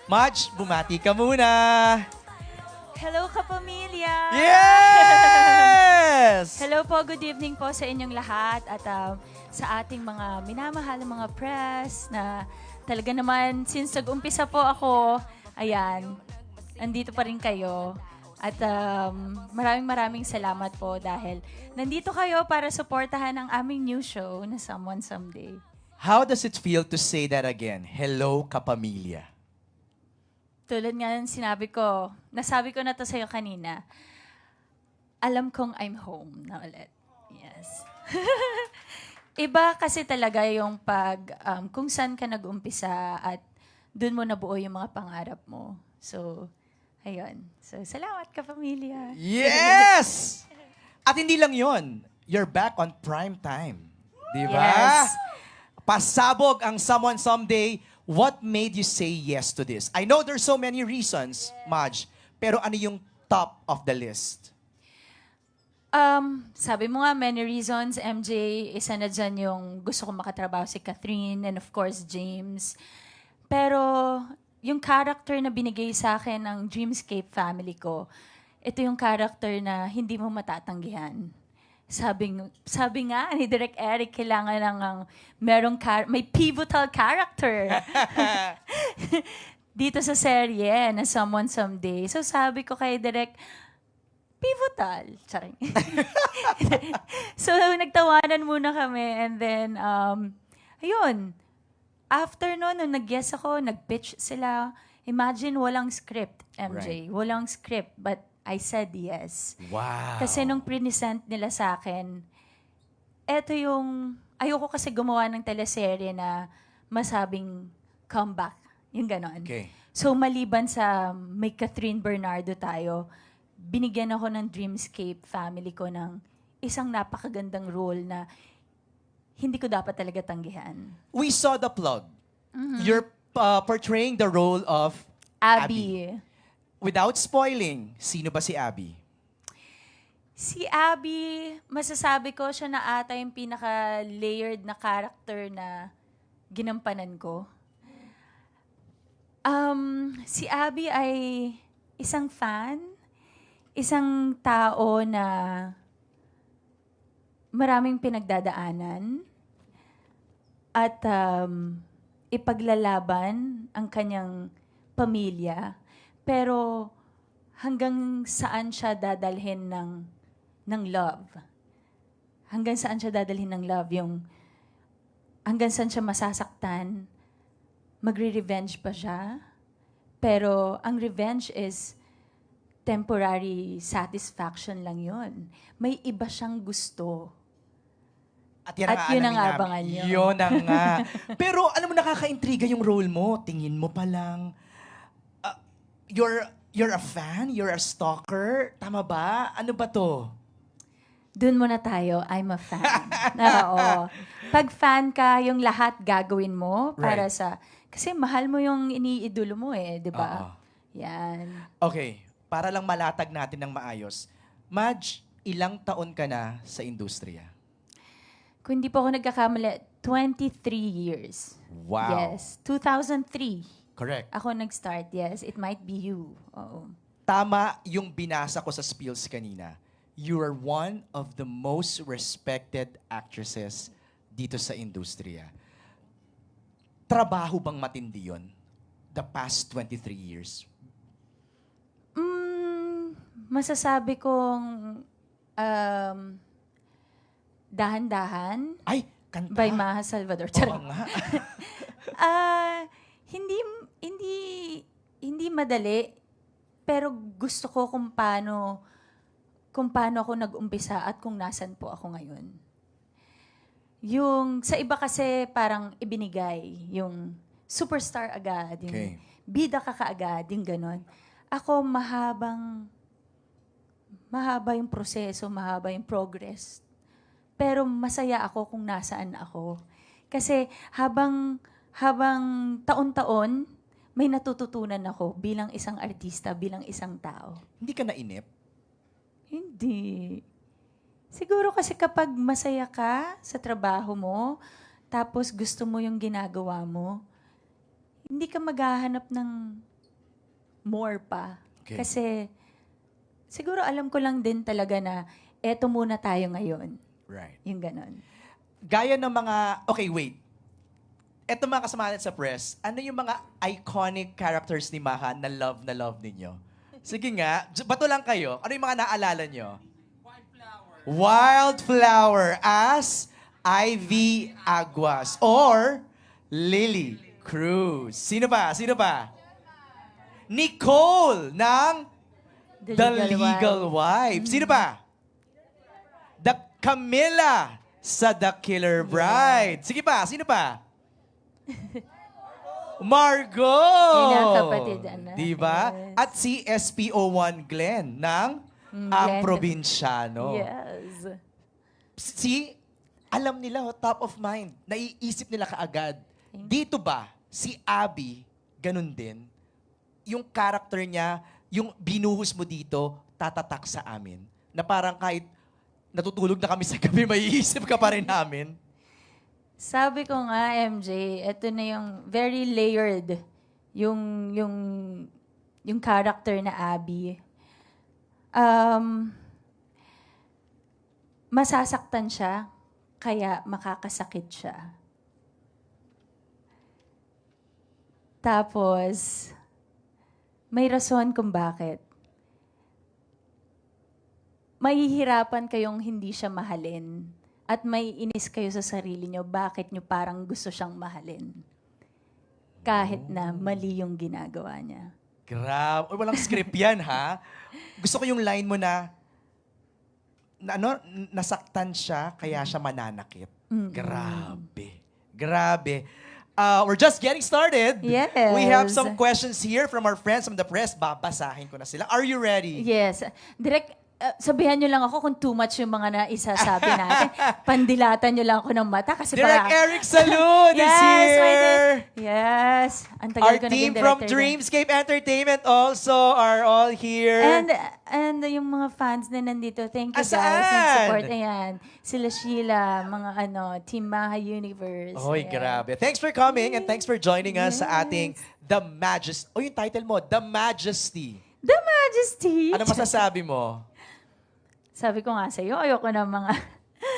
Madge, bumati ka muna. Hello, kapamilya! Yes! Hello po, good evening po sa inyong lahat at sa ating mga minamahal na mga press na talaga naman, since nag-umpisa po ako, ayan, andito pa rin kayo. At maraming salamat po dahil nandito kayo para suportahan ang aming new show na Someone Someday. How does it feel to say that again? Hello, kapamilya. Tulad nga ng nasabi ko na to sa'yo kanina, alam kong I'm home na ulit. Yes. Iba kasi talaga yung kung saan ka nag-umpisa at dun mo nabuo yung mga pangarap mo. So, ayun. So, salamat ka, pamilya. Yes! At hindi lang yon, you're back on prime time. Di ba? Yes. Pasabog ang Someone Someday. What made you say yes to this? I know there's so many reasons, Madge, pero ano yung top of the list? Sabi mo nga, many reasons, MJ, isa na dyan yung gusto kong makatrabaho si Catherine and of course, James. Pero yung character na binigay sa akin ng Dreamscape family ko, ito yung character na hindi mo matatanggihan. Sabi nga ni Direk Eric, kailangan ng may pivotal character dito sa serye na Someone Someday. So sabi ko kay Direk, pivotal. Sorry. So nagtawanan muna kami and then, ayun. After nung nag-guess ako, nag-pitch sila. Imagine walang script, MJ. Right. Walang script, but I said yes. Wow. Kasi nung present nila sa akin, ayoko kasi gumawa ng teleserye na masabing comeback. Yung ganon. Okay. So maliban sa may Catherine Bernardo tayo, binigyan ako ng Dreamscape family ko ng isang napakagandang role na hindi ko dapat talaga tanggihan. We saw the plug. You're portraying the role of Abby. Without spoiling, sino ba si Abby? Si Abby, masasabi ko siya na ata yung pinaka-layered na character na ginampanan ko. Si Abby ay isang fan, isang tao na maraming pinagdadaanan at ipaglalaban ang kanyang pamilya. Pero hanggang saan siya dadalhin ng love? Hanggang saan siya dadalhin ng love? Hanggang saan siya masasaktan? Magre-revenge pa siya? Pero ang revenge is temporary satisfaction lang yon. May iba siyang gusto. At yan At yun ang alamin abangan namin. niyo. Yun ang nga. Pero alam mo, nakaka-intriga yung role mo. Tingin mo pa lang. You're a fan? You're a stalker? Tama ba? Ano ba to? Doon muna tayo, I'm a fan. Oo. Pag fan ka, yung lahat gagawin mo para Right. kasi mahal mo yung iniidolo mo di ba? Oo. Yan. Okay, para lang malatag natin ng maayos. Madge, ilang taon ka na sa industriya? Kung hindi po ako nagkakamali, 23 years. Wow. Yes. 2003. Correct. Ako nag-start, yes. It might be you. Oo. Tama yung binasa ko sa spills kanina. You are one of the most respected actresses dito sa industriya. Trabaho bang matindi yun? The past 23 years? Masasabi kong dahan-dahan Ay, kanta. by Maha Salvador. Oo nga. Hindi madali, pero gusto ko kung paano ako nag-umpisa at kung nasan po ako ngayon. Yung sa iba kasi parang ibinigay, yung superstar agad, yung Okay. bida ka kaagad, yung ganon. Ako mahaba yung proseso, mahaba yung progress. Pero masaya ako kung nasaan ako. Kasi habang taon-taon, may natututunan ako bilang isang artista, bilang isang tao. Hindi ka nainip? Hindi. Siguro kasi kapag masaya ka sa trabaho mo, tapos gusto mo yung ginagawa mo, hindi ka maghahanap ng more pa. Okay. Kasi siguro alam ko lang din talaga na eto muna tayo ngayon. Right. Yung ganon. Gaya ng mga, okay, wait. Eto mga kasama natin sa press, ano yung mga iconic characters ni Maha na love ninyo? Sige nga, bato lang kayo. Ano yung mga naalala nyo? Wildflower as Ivy Aguas or Lily Cruz. Sino pa? Sino pa? Nicole ng The Legal Wife. Sino pa? The Camilla sa The Killer Bride. Sige pa, sino pa? Margot! Kinakapatid, ano? Diba? Yes. At si SPO1 Glenn ng Ang Glenn. Probinsyano. Yes. Si, alam nila, top of mind. Naiisip nila kaagad. Dito ba, si Abby, ganun din? Yung character niya, yung binuhos mo dito, tatatak sa amin. Na parang kahit natutulog na kami sa gabi, maiisip ka pa rin namin. Sabi ko nga, MJ, ito na yung very layered yung character na Abby. Masasaktan siya, kaya makakasakit siya. Tapos, may rason kung bakit. Mahihirapan kayong hindi siya mahalin. At may inis kayo sa sarili nyo, bakit nyo parang gusto siyang mahalin. Kahit na mali yung ginagawa niya. Grabe. Uy, walang script yan, ha? Gusto ko yung line mo na nasaktan siya, kaya siya mananakit. Grabe. Grabe. We're just getting started. Yes. We have some questions here from our friends from the press. Babasahin ko na sila. Are you ready? Yes. Direct, sabihan nyo lang ako kung too much yung mga naisasabi natin. Pandilatan nyo lang ako ng mata kasi Direct Eric Salud is here. Yes. Ang Our tagal ko team naging from director Dreamscape Entertainment also are all here. And yung mga fans na nandito, thank you guys. Saan? Nag-support. Ayan. Sila Sheila, mga Team Maha Universe. Oy, Ayan. grabe. Thanks for coming and thanks for joining us sa ating The Majesty. Oh, yung title mo, The Majesty. The Majesty. Ano masasabi mo? Sabi ko nga sa'yo, ayoko ng mga...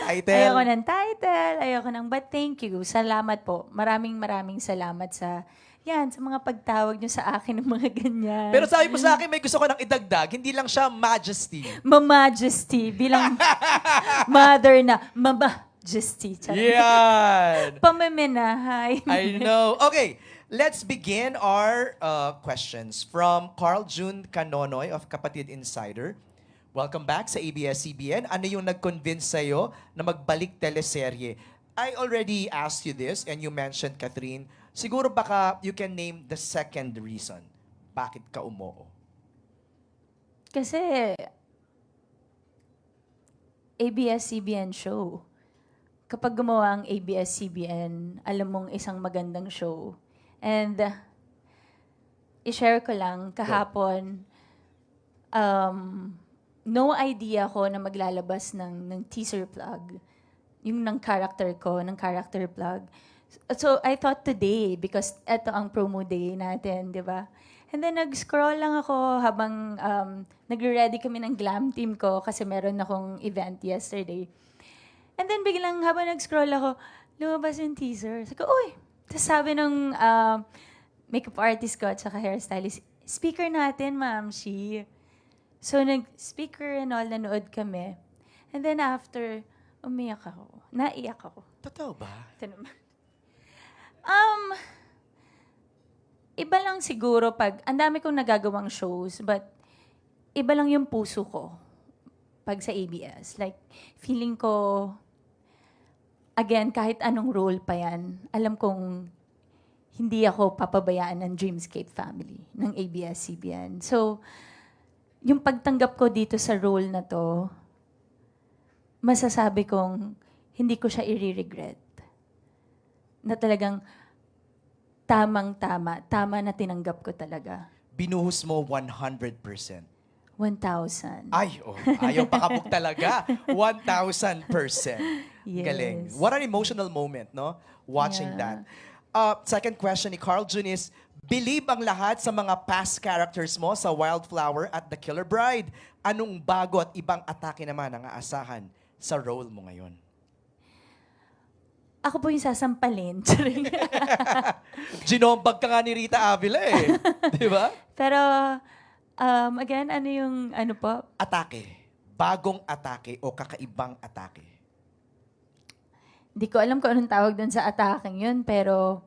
Title? Ayoko ng title, ayoko ng... But thank you. Salamat po. Maraming salamat sa... Yan, sa mga pagtawag nyo sa akin ng mga ganyan. Pero sabi mo sa akin, may gusto ko nang idagdag. Hindi lang siya majesty. Ma-majesty. Bilang mother na ma-majesty. Yan. Pamamenahay. I know. Okay, let's begin our questions from Carl June Canonoy of Kapatid Insider. Welcome back sa ABS-CBN. Ano yung nag-convince sa'yo na magbalik teleserye? I already asked you this and you mentioned, Catherine, siguro baka you can name the second reason. Bakit ka umoo? Kasi ABS-CBN show. Kapag gumawa ang ABS-CBN, alam mong isang magandang show. And i-share ko lang, kahapon, no idea ko na maglalabas ng teaser plug. Yung ng character ko, ng character plug. So, I thought today, because eto ang promo day natin, di ba? And then, nag-scroll lang ako habang nagre-ready kami ng glam team ko kasi meron akong event yesterday. And then, biglang habang nag-scroll ako, lumabas yung teaser. Sabi ko, uy! Tapos sabi ng makeup artist ko at saka hairstylist, speaker natin, ma'am, she. So, nag-speaker and all, nanood kami. And then after, umiyak ako. Naiyak ako. Totoo ba? Ito naman. Iba lang siguro pag, ang dami kong nagagawang shows, but iba lang yung puso ko pag sa ABS. Like, feeling ko, again, kahit anong role pa yan, alam kong hindi ako papabayaan ng Dreamscape family, ng ABS-CBN. So, yung pagtanggap ko dito sa role na to, masasabi kong hindi ko siya i-regret. Na talagang tama na tinanggap ko talaga. Binuhos mo 100%. 1,000. Ay, ayaw pakabuk talaga. 1,000%. Yes. Galing. What an emotional moment, no? Watching Yeah. that. Second question ni Carl Jun is, Believe ang lahat sa mga past characters mo sa Wildflower at The Killer Bride. Anong bago at ibang atake naman ang aasahan sa role mo ngayon? Ako po yung sasampalin. Ginombag ka nga ni Rita Avila eh. Di ba? Pero, again, ano yung, ano po? Atake. Bagong atake o kakaibang atake. Hindi ko alam kung anong tawag doon sa ataking yun, pero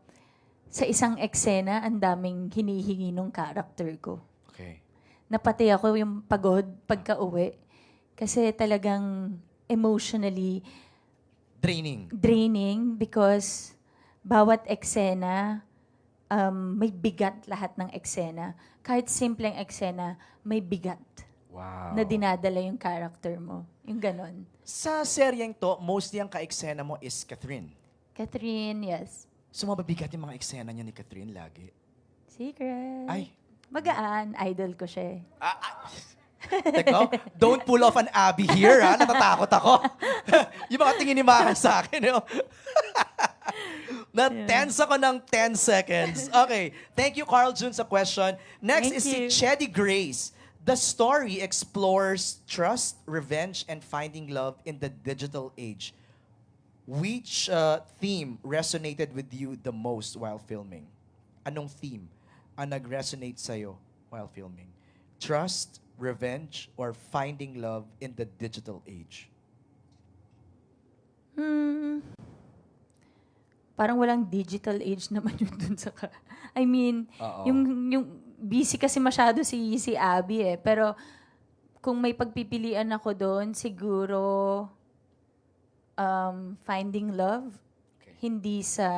sa isang eksena, ang daming hinihingi ng character ko. Okay. Napati ako yung pagod pagka-uwi. Kasi talagang emotionally draining because bawat eksena, may bigat lahat ng eksena. Kahit simpleng eksena, may bigat Wow. na dinadala yung character mo. Yung ganon. Sa seryeng to, mostly ang ka-eksena mo is Catherine. Catherine, yes. So mababigat yung mga eksena niya ni Catherine lagi. Secret. Ay. Magaan. Idol ko siya eh. Teka, don't pull off an Abby here, ha? Natatakot ako. Yung mga tingin ni Mahan sa akin, no? Na-tense ako ng 10 seconds. Okay. Thank you, Carl Jun, sa question. Next Thank is si you. Chedi Grace. The story explores trust, revenge, and finding love in the digital age. Which theme resonated with you the most while filming? Anong theme ang nag-resonate sa'yo while filming? Trust, revenge, or finding love in the digital age? Parang walang digital age naman yun dun sa... I mean, Oo. yung busy kasi masyado si Abby eh. Pero kung may pagpipilian ako doon, siguro finding love. Okay. Hindi sa...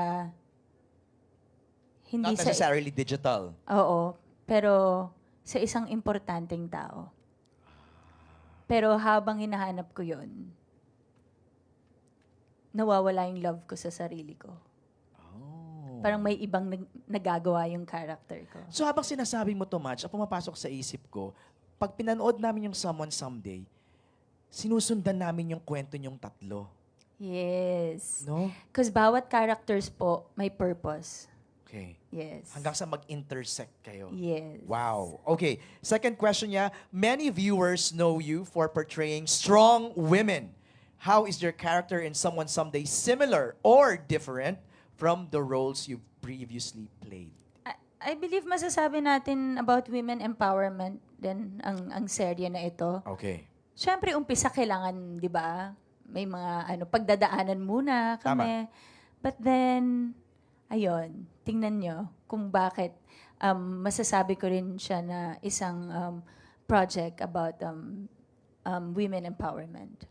Not necessarily digital. Oo. Pero sa isang importanteng tao. Pero habang hinahanap ko yun, nawawala yung love ko sa sarili ko. Oh. Parang may ibang nagagawa yung character ko. So habang sinasabi mo to, Match, ang pumapasok sa isip ko, pag pinanood namin yung Someone Someday, sinusundan namin yung kwento niyong tatlo. Yes. No? Because bawat characters po may purpose. Okay. Yes. Hanggang sa mag-intersect kayo. Yes. Wow. Okay. Second question niya, many viewers know you for portraying strong women. How is your character in Someone Someday similar or different from the roles you've previously played? I believe masasabi natin about women empowerment din ang serye na ito. Okay. Siyempre, umpisa kailangan, di ba? May mga pagdadaanan muna kami. But then, ayun, tingnan nyo kung bakit masasabi ko rin siya na isang project about women empowerment.